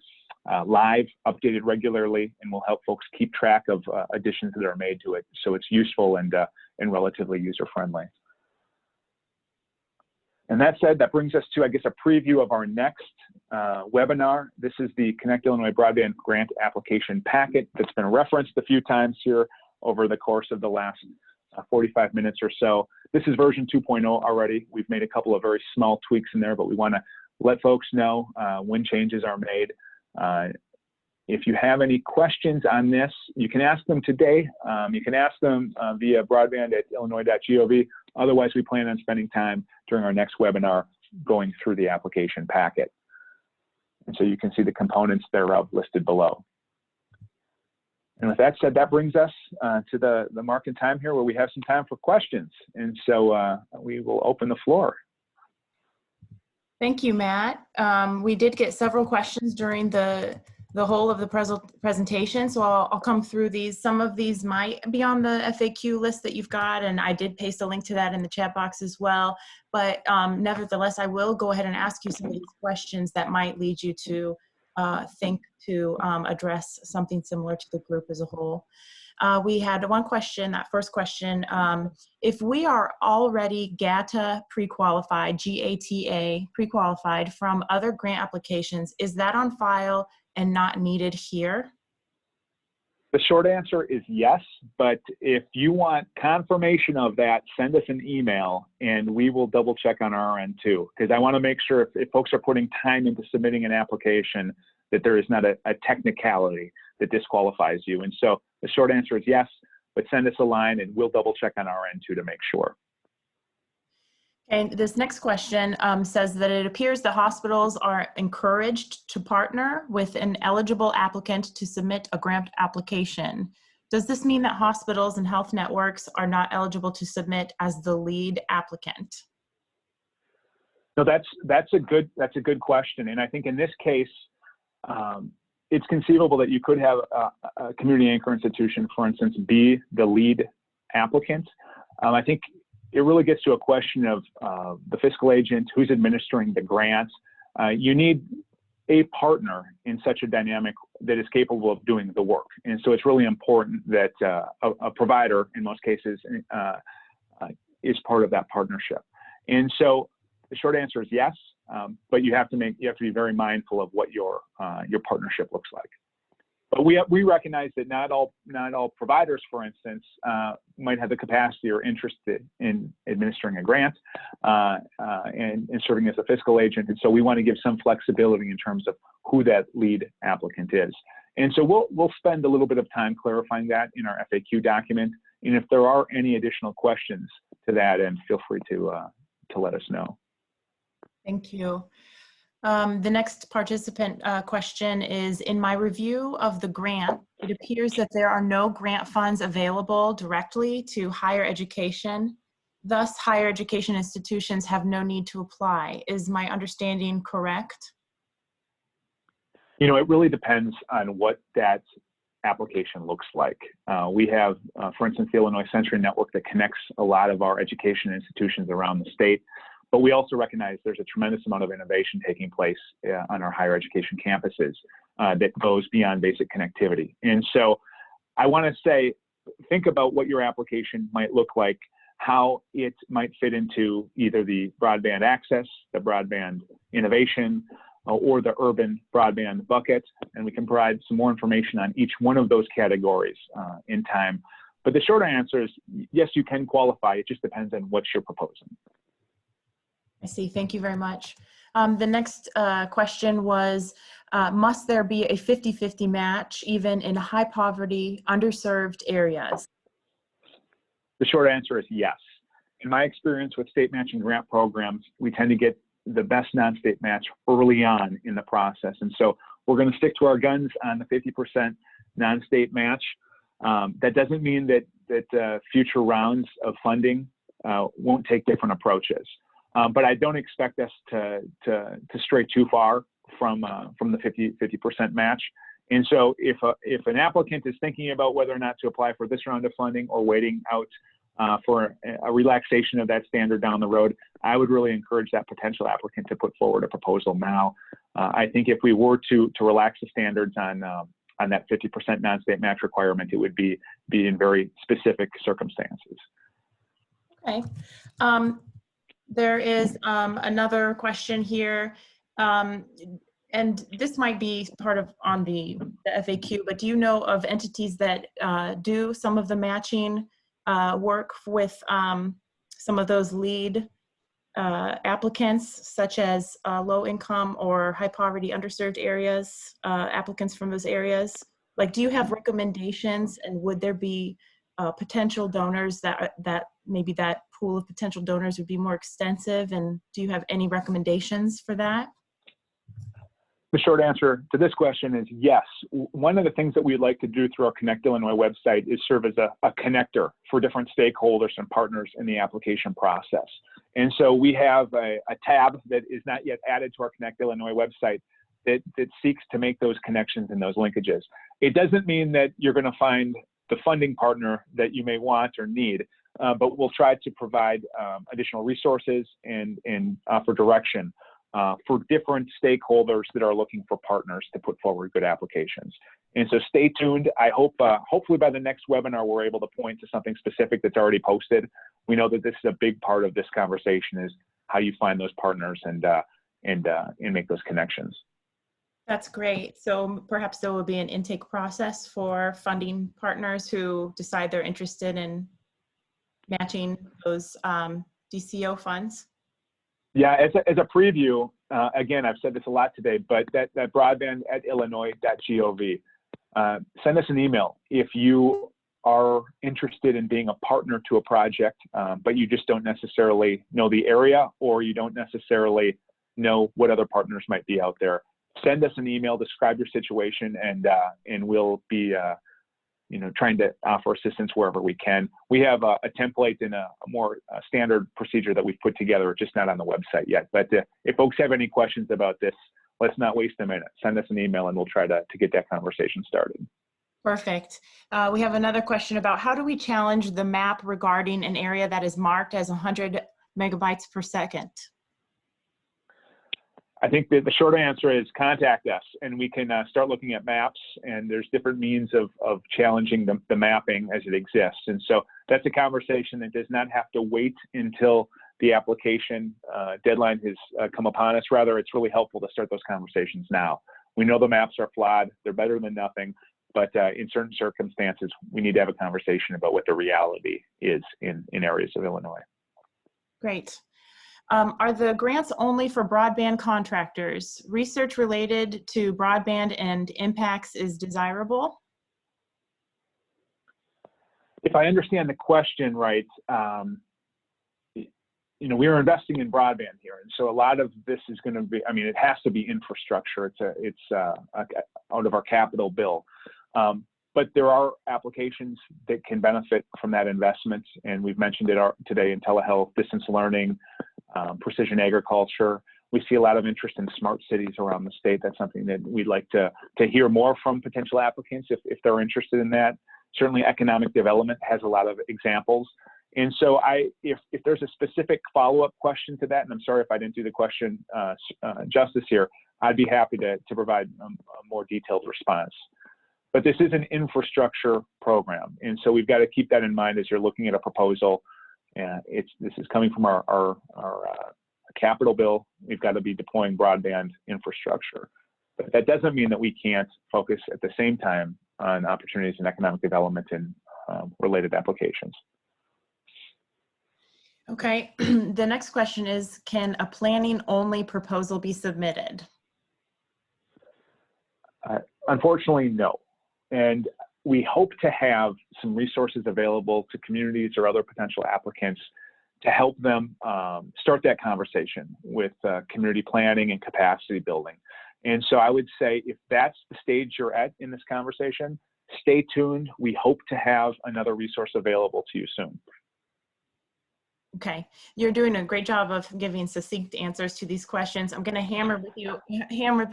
live, updated regularly, and will help folks keep track of additions that are made to it. So it's useful and relatively user-friendly. And that said, that brings us to, I guess, a preview of our next webinar. This is the Connect Illinois Broadband Grant Application Packet that's been referenced a few times here over the course of the last 45 minutes or so. This is version 2.0 already. We've made a couple of very small tweaks in there, but we want to let folks know when changes are made. If you have any questions on this, you can ask them today. You can ask them via broadband@illinois.gov. Otherwise, we plan on spending time during our next webinar going through the application packet. And so you can see the components thereof listed below. And with that said, that brings us to the mark in time here where we have some time for questions. And so we will open the floor. Thank you, Matt. We did get several questions during the whole of the presentation, so I'll come through these. Some of these might be on the FAQ list that you've got, and I did paste a link to that in the chat box as well. But nevertheless, I will go ahead and ask you some of these questions that might lead you to think to address something similar to the group as a whole. We had one question, that first question, if we are already GATA pre-qualified, G-A-T-A pre-qualified from other grant applications, is that on file and not needed here? The short answer is yes, but if you want confirmation of that, send us an email and we will double check on our end too, because I want to make sure if folks are putting time into submitting an application that there is not a technicality that disqualifies you. And so the short answer is yes, but send us a line and we'll double check on our end too to make sure. And this next question says that it appears that hospitals are encouraged to partner with an eligible applicant to submit a grant application. Does this mean that hospitals and health networks are not eligible to submit as the lead applicant? No, that's a good question. And I think in this case, it's conceivable that you could have a community anchor institution, for instance, be the lead applicant. I think it really gets to a question of the fiscal agent, who's administering the grant. You need a partner in such a dynamic that is capable of doing the work. And so it's really important that a provider, in most cases, is part of that partnership. And so the short answer is yes, but you have to be very mindful of what your partnership looks like. But we recognize that not all providers, for instance, might have the capacity or interest in administering a grant and serving as a fiscal agent. And so we want to give some flexibility in terms of who that lead applicant is. And so we'll spend a little bit of time clarifying that in our FAQ document. And if there are any additional questions to that end, feel free to let us know. Thank you. The next participant question is, in my review of the grant, it appears that there are no grant funds available directly to higher education. Thus, higher education institutions have no need to apply. Is my understanding correct? You know, it really depends on what that application looks like. We have, for instance, the Illinois Sensory Network that connects a lot of our education institutions around the state. But we also recognize there's a tremendous amount of innovation taking place on our higher education campuses that goes beyond basic connectivity. And so I want to say, think about what your application might look like, how it might fit into either the broadband access, the broadband innovation, or the urban broadband bucket. And we can provide some more information on each one of those categories in time. But the short answer is, yes, you can qualify. It just depends on what you're proposing. I see. Thank you very much. The next question was, must there be a 50-50 match even in high poverty, underserved areas? The short answer is yes. In my experience with state matching grant programs, we tend to get the best non-state match early on in the process. And so we're going to stick to our guns on the 50% non-state match. That doesn't mean that future rounds of funding won't take different approaches. But I don't expect us to stray too far from the 50% match. And so if an applicant is thinking about whether or not to apply for this round of funding or waiting out for a relaxation of that standard down the road, I would really encourage that potential applicant to put forward a proposal now. I think if we were to relax the standards on that 50% non-state match requirement, it would be in very specific circumstances. Okay. There is another question here, and this might be part of on the FAQ, but do you know of entities that do some of the matching work with some of those lead applicants, such as low income or high poverty underserved areas, applicants from those areas? Like, do you have recommendations, and would there be potential donors that maybe that pool of potential donors would be more extensive? And do you have any recommendations for that? The short answer to this question is yes. One of the things that we'd like to do through our Connect Illinois website is serve as a connector for different stakeholders and partners in the application process. And so we have a tab that is not yet added to our Connect Illinois website that seeks to make those connections and those linkages. It doesn't mean that you're going to find the funding partner that you may want or need, but we'll try to provide additional resources and offer direction for different stakeholders that are looking for partners to put forward good applications. And so stay tuned. I hope, hopefully by the next webinar, we're able to point to something specific that's already posted. We know that this is a big part of this conversation, is how you find those partners and make those connections. That's great. So perhaps there will be an intake process for funding partners who decide they're interested in matching those DCO funds. Yeah, as a preview, again, I've said this a lot today, but that broadband@illinois.gov, send us an email if you are interested in being a partner to a project, but you just don't necessarily know the area, or you don't necessarily know what other partners might be out there. Send us an email, describe your situation, and we'll be trying to offer assistance wherever we can. We have a template and a more standard procedure that we've put together, just not on the website yet. But if folks have any questions about this, let's not waste a minute. Send us an email and we'll try to get that conversation started. Perfect. We have another question about how do we challenge the map regarding an area that is marked as 100 megabytes per second? I think that the short answer is contact us, and we can start looking at maps, and there's different means of challenging the mapping as it exists. And so that's a conversation that does not have to wait until the application deadline has come upon us. Rather, it's really helpful to start those conversations now. We know the maps are flawed, they're better than nothing, but in certain circumstances, we need to have a conversation about what the reality is in areas of Illinois. Great. Are the grants only for broadband contractors? Research related to broadband and impacts is desirable? If I understand the question right, we are investing in broadband here, and so a lot of this is going to be, it has to be infrastructure. It's out of our capital bill. But there are applications that can benefit from that investment, and we've mentioned it today in telehealth, distance learning, precision agriculture. We see a lot of interest in smart cities around the state. That's something that we'd like to hear more from potential applicants if they're interested in that. Certainly economic development has a lot of examples. And so if there's a specific follow-up question to that, and I'm sorry if I didn't do the question justice here, I'd be happy to provide a more detailed response. But this is an infrastructure program, and so we've got to keep that in mind as you're looking at a proposal. This is coming from our capital bill. We've got to be deploying broadband infrastructure. But that doesn't mean that we can't focus at the same time on opportunities in economic development and related applications. Okay, the next question is, can a planning-only proposal be submitted? Unfortunately, no. And we hope to have some resources available to communities or other potential applicants to help them start that conversation with community planning and capacity building. And so I would say if that's the stage you're at in this conversation, stay tuned. We hope to have another resource available to you soon. Okay, you're doing a great job of giving succinct answers to these questions. I'm going to hammer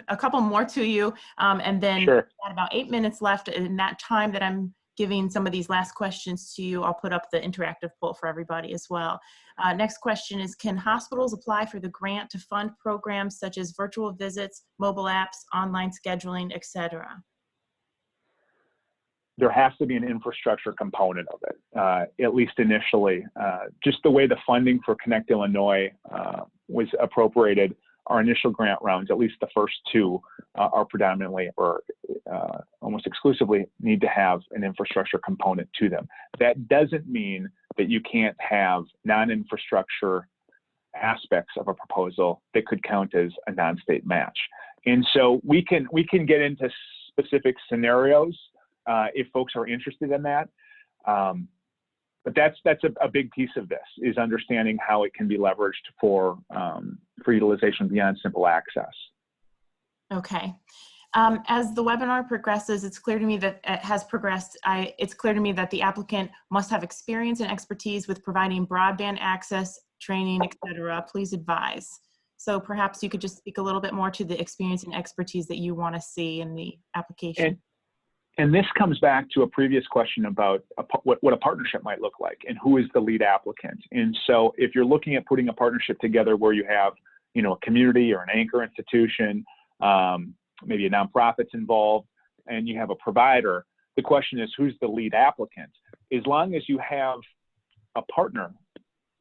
a couple more to you, and then sure. We've got about 8 minutes left in that time that I'm giving some of these last questions to you. I'll put up the interactive poll for everybody as well. Next question is, can hospitals apply for the grant to fund programs such as virtual visits, mobile apps, online scheduling, etc.? There has to be an infrastructure component of it, at least initially. Just the way the funding for Connect Illinois was appropriated, our initial grant rounds, at least the first two, are predominantly or almost exclusively need to have an infrastructure component to them. That doesn't mean that you can't have non-infrastructure aspects of a proposal that could count as a non-state match. And so we can get into specific scenarios if folks are interested in that. But that's a big piece of this, is understanding how it can be leveraged for utilization beyond simple access. Okay. As the webinar progresses, it's clear to me that it has progressed. It's clear to me that the applicant must have experience and expertise with providing broadband access, training, etc. Please advise. So perhaps you could just speak a little bit more to the experience and expertise that you want to see in the application. And this comes back to a previous question about what a partnership might look like and who is the lead applicant. And so if you're looking at putting a partnership together where you have, a community or an anchor institution, maybe a nonprofit's involved, and you have a provider, the question is, who's the lead applicant? As long as you have a partner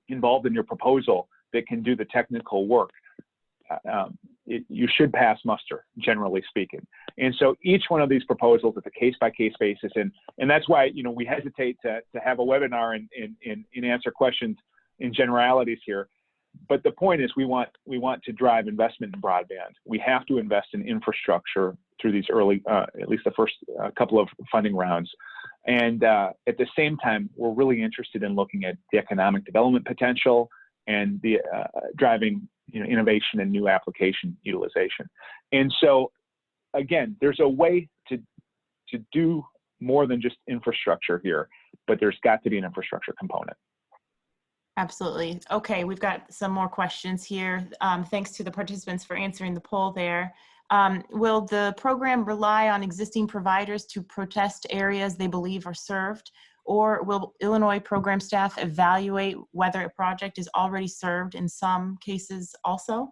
involved in your proposal that can do the technical work, you should pass muster, generally speaking. And so each one of these proposals is a case-by-case basis, and that's why we hesitate to have a webinar and answer questions in generalities here. But the point is, we want to drive investment in broadband. We have to invest in infrastructure through these early, at least the first couple of funding rounds. And at the same time, we're really interested in looking at the economic development potential and the driving innovation and new application utilization. And so, again, there's a way to do more than just infrastructure here, but there's got to be an infrastructure component. Absolutely. Okay, we've got some more questions here. Thanks to the participants for answering the poll there. Will the program rely on existing providers to protest areas they believe are served, or will Illinois program staff evaluate whether a project is already served in some cases also?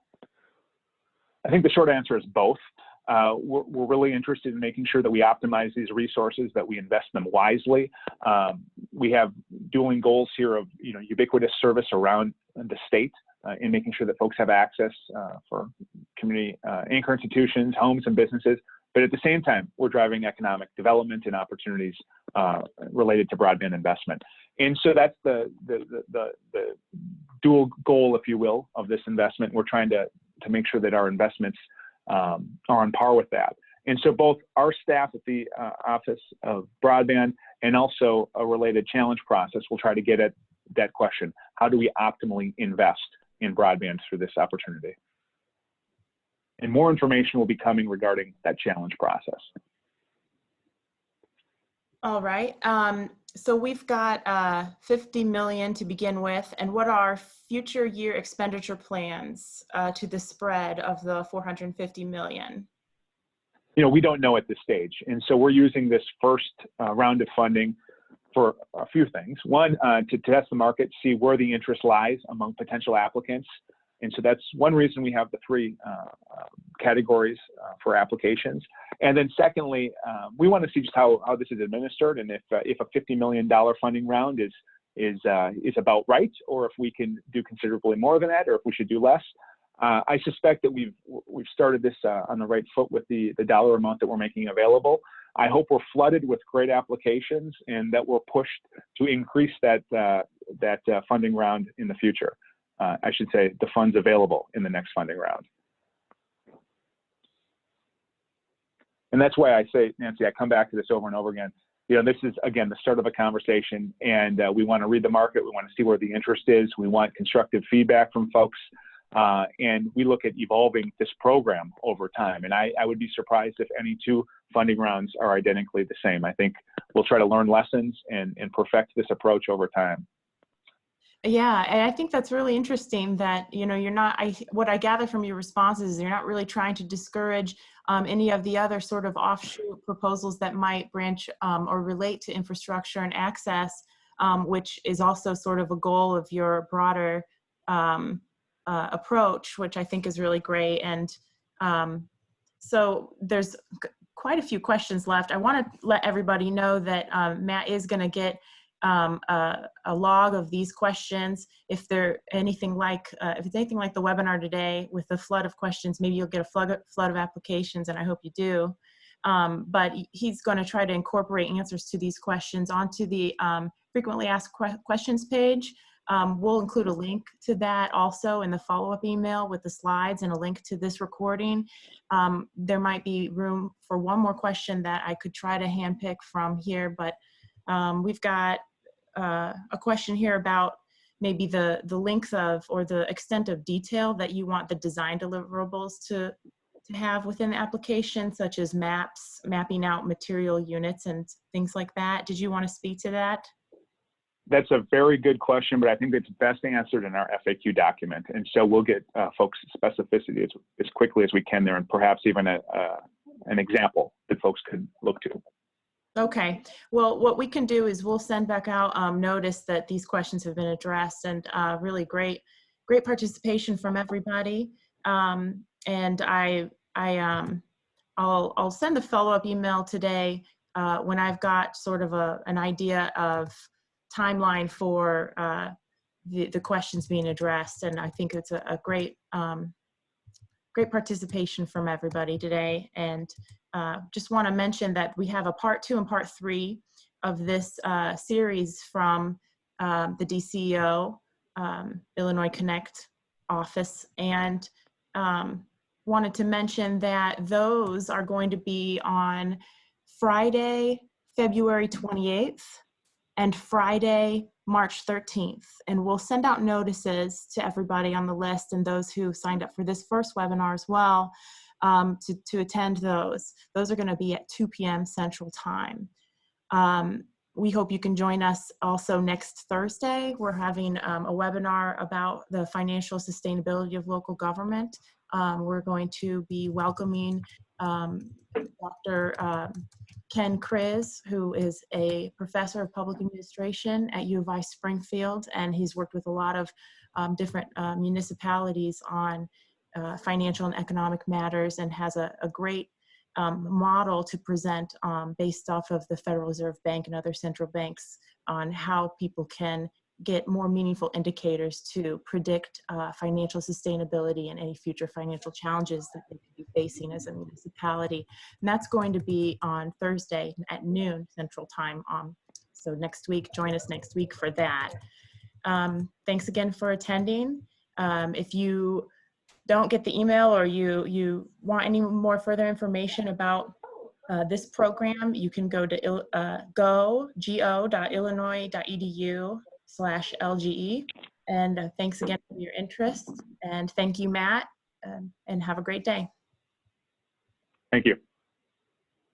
I think the short answer is both. We're really interested in making sure that we optimize these resources, that we invest them wisely. We have dueling goals here of ubiquitous service around the state in making sure that folks have access for community anchor institutions, homes, and businesses. But at the same time, we're driving economic development and opportunities related to broadband investment. And so that's the dual goal, if you will, of this investment. We're trying to make sure that our investments are on par with that. And so both our staff at the Office of Broadband and also a related challenge process will try to get at that question. How do we optimally invest in broadband through this opportunity? And more information will be coming regarding that challenge process. All right. So we've got $50 million to begin with, and what are future year expenditure plans to the spread of the $450 million? We don't know at this stage, and so we're using this first round of funding for a few things. One, to test the market, see where the interest lies among potential applicants. And so that's one reason we have the three categories for applications. And then secondly, we want to see just how this is administered, and if a $50 million funding round is about right, or if we can do considerably more than that, or if we should do less. I suspect that we've started this on the right foot with the dollar amount that we're making available. I hope we're flooded with great applications and that we're pushed to increase that funding round in the future. I should say the funds available in the next funding round. And that's why I say, Nancy, I come back to this over and over again. This is, again, the start of a conversation, and we want to read the market. We want to see where the interest is. We want constructive feedback from folks. And we look at evolving this program over time. And I would be surprised if any two funding rounds are identically the same. I think we'll try to learn lessons and perfect this approach over time. Yeah, and I think that's really interesting that, you're not, what I gather from your responses is you're not really trying to discourage any of the other sort of offshoot proposals that might branch or relate to infrastructure and access, which is also sort of a goal of your broader approach, which I think is really great. And so there's quite a few questions left. I want to let everybody know that Matt is going to get a log of these questions. If they're anything like, if it's anything like the webinar today with the flood of questions, maybe you'll get a flood of applications, and I hope you do. But he's going to try to incorporate answers to these questions onto the frequently asked questions page. We'll include a link to that also in the follow-up email with the slides and a link to this recording. There might be room for one more question that I could try to handpick from here, but we've got a question here about maybe the length of or the extent of detail that you want the design deliverables to have within the application, such as maps, mapping out material units and things like that. Did you want to speak to that? That's a very good question, but I think it's best answered in our FAQ document. And so we'll get folks specificity as quickly as we can there, and perhaps even an example that folks could look to. Okay, well, what we can do is we'll send back out notice that these questions have been addressed, and really great participation from everybody. And I'll send the follow-up email today when I've got sort of an idea of timeline for the questions being addressed. And I think it's a great participation from everybody today. And just want to mention that we have a part 2 and part 3 of this series from the DCEO Illinois Connect office, and wanted to mention that those are going to be on Friday, February 28th and Friday, March 13th. And we'll send out notices to everybody on the list and those who signed up for this first webinar as well to attend those. Those are going to be at 2 p.m. Central Time. We hope you can join us also next Thursday. We're having a webinar about the financial sustainability of local government. We're going to be welcoming Dr. Ken Kriz, who is a professor of public administration at U of I Springfield, and he's worked with a lot of different municipalities on financial and economic matters, and has a great model to present based off of the Federal Reserve Bank and other central banks on how people can get more meaningful indicators to predict financial sustainability and any future financial challenges that they could be facing as a municipality. And that's going to be on Thursday at noon Central Time. So next week, join us next week for that. Thanks again for attending. If you don't get the email, or you want any more further information about this program, you can go to go.illinois.edu/LGE. And thanks again for your interest. And thank you, Matt, and have a great day. Thank you.